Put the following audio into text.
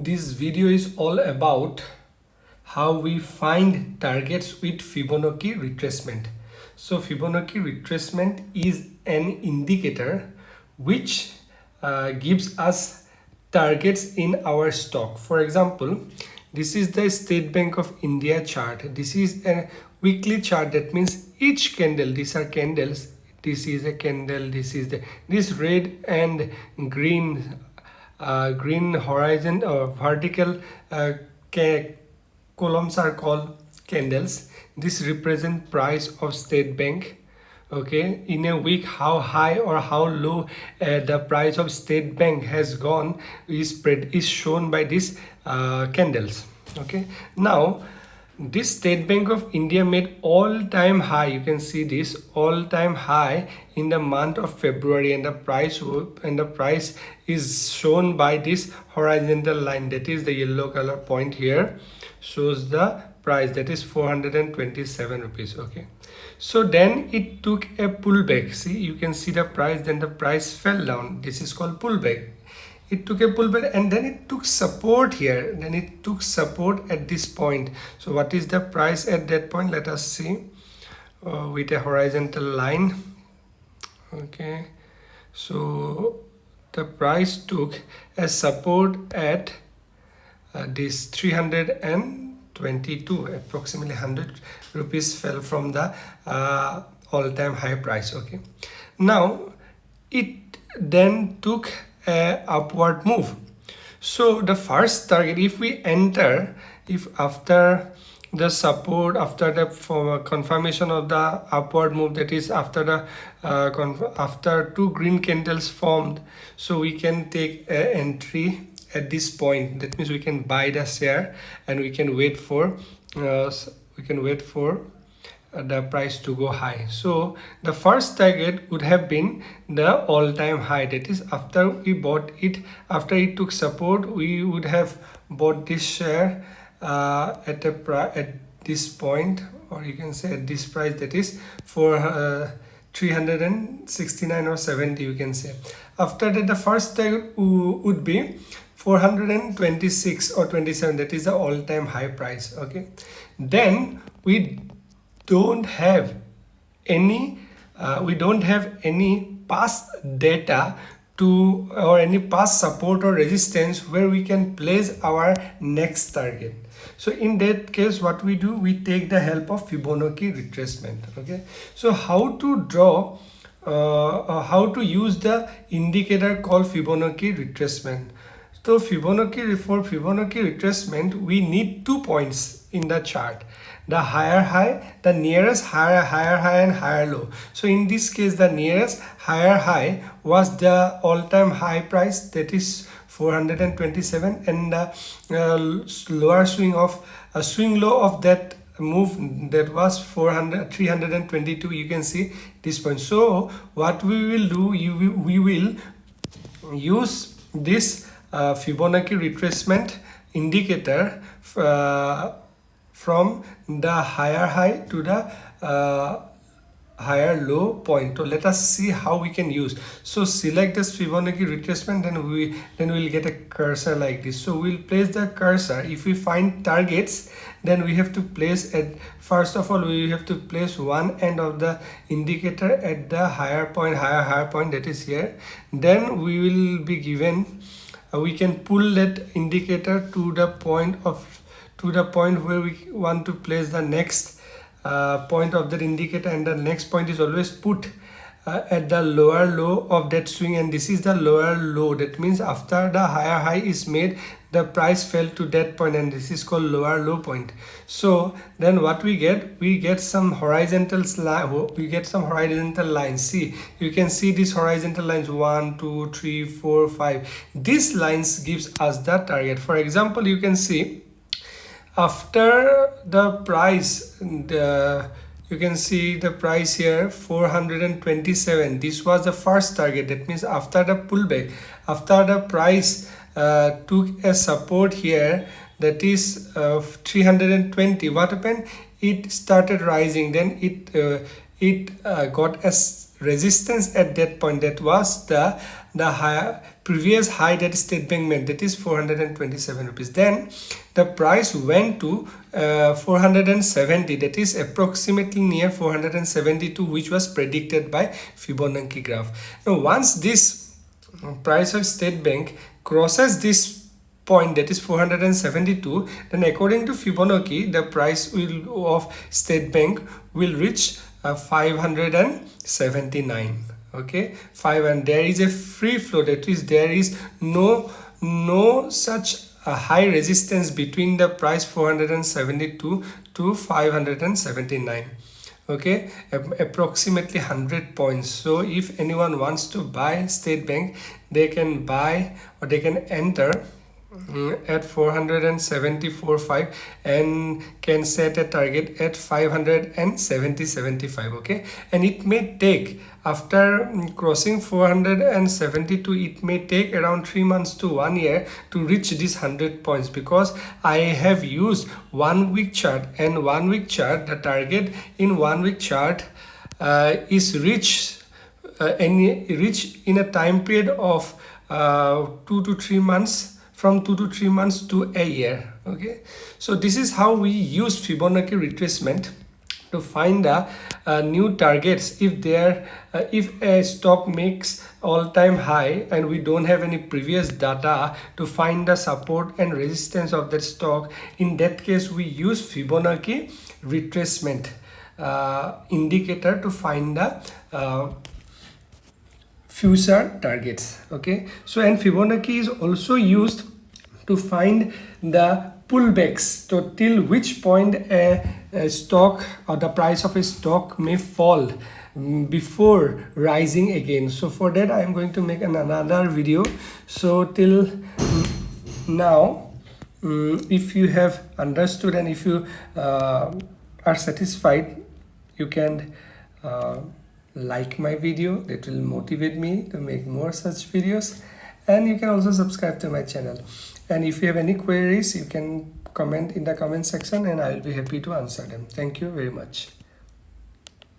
This video is all about how we find targets with Fibonacci retracement. So Fibonacci retracement is an indicator which gives us targets in our stock. For example, this is the State Bank of India chart. This is a weekly chart. That means each candle, these are candles, this is a candle, this red and green green horizon or vertical columns are called candles. This represent price of State Bank. Okay, in a week how high or how low the price of State Bank has gone is shown by these candles. Okay, now this State Bank of India made all-time high. You can see this all-time high in the month of February, and the price is shown by this horizontal line. That is the yellow color point here shows the price, that is 427 rupees. Okay, so then it took a pullback. See, you can see the price, then the price fell down. This is called pullback. It took a pullback and then it took support here, then it took support at this point. So what is the price at that point? Let us see with a horizontal line. Okay, so the price took a support at this 322, approximately 100 rupees fell from the all-time high price. Okay, now it then took a upward move. So the first target, if we enter, if after the support, after the confirmation of the upward move, that is after the after two green candles formed, so we can take an entry at this point. That means we can buy the share and we can wait for the price to go high. So the first target would have been the all-time high. That is after we bought it, after it took support, we would have bought this share at this point, or you can say at this price, that is for 369 or 70, you can say. After that, the first target would be 426 or 27, that is the all-time high price. Okay, then we don't have any past data to, or any past support or resistance where we can place our next target. So in that case, what we do, we take the help of Fibonacci retracement. Okay, so how to draw how to use the indicator called Fibonacci retracement. So for Fibonacci retracement, we need 2 points in the chart: the higher high, the nearest higher high and higher low. So in this case, the nearest higher high was the all-time high price, that is 427, and the lower swing low of that move, that was 322. You can see this point. So what we will do, we will use this Fibonacci retracement indicator from the higher high to the higher low point. So let us see how we can use. So select this Fibonacci retracement, then we'll get a cursor like this. So we'll place the cursor. If we find targets, then we have to place at, first of all, we have to place one end of the indicator at the higher point, that is here. Then we will be given, we can pull that indicator to the point where we want to place the next point of that indicator, and the next point is always put at the lower low of that swing, and this is the lower low. That means after the higher high is made, the price fell to that point, and this is called lower low point. So then what we get some horizontal lines. See, you can see these horizontal lines, 1 2 3 4 5. These lines gives us the target. For example, you can see after the price, you can see the price here 427. This was the first target. That means after the pullback, after the price took a support here, that is 320. What happened? It started rising, then it got a resistance at that point, that was the higher previous high that State Bank made, that is 427 rupees. Then the price went to 470, that is approximately near 472, which was predicted by Fibonacci graph. Now once this price of State Bank crosses this point, that is 472, then according to Fibonacci the price of State Bank will reach 579. Okay, 5, and there is a free flow, that is there is no such a high resistance between the price 472 to 579. Okay, approximately 100 points. So if anyone wants to buy State Bank, they can buy or they can enter at 474.5 and can set a target at 570.75. okay, and it may take, after crossing 472, it may take around 3 months to 1 year to reach these 100 points, because I have used 1 week chart, and 1 week chart, the target in 1 week chart is reached in a time period of 2 to 3 months, from 2 to 3 months to a year. Okay, so this is how we use Fibonacci retracement to find the new targets. If a stock makes all-time high and we don't have any previous data to find the support and resistance of that stock, in that case we use Fibonacci retracement indicator to find the future targets. Okay, so and Fibonacci is also used to find the pullbacks, so till which point a stock or the price of a stock may fall before rising again. So for that I am going to make another video. So till now, if you have understood and if you are satisfied, you can like my video. That will motivate me to make more such videos, and you can also subscribe to my channel. And if you have any queries, you can comment in the comment section and I will be happy to answer them. Thank you very much.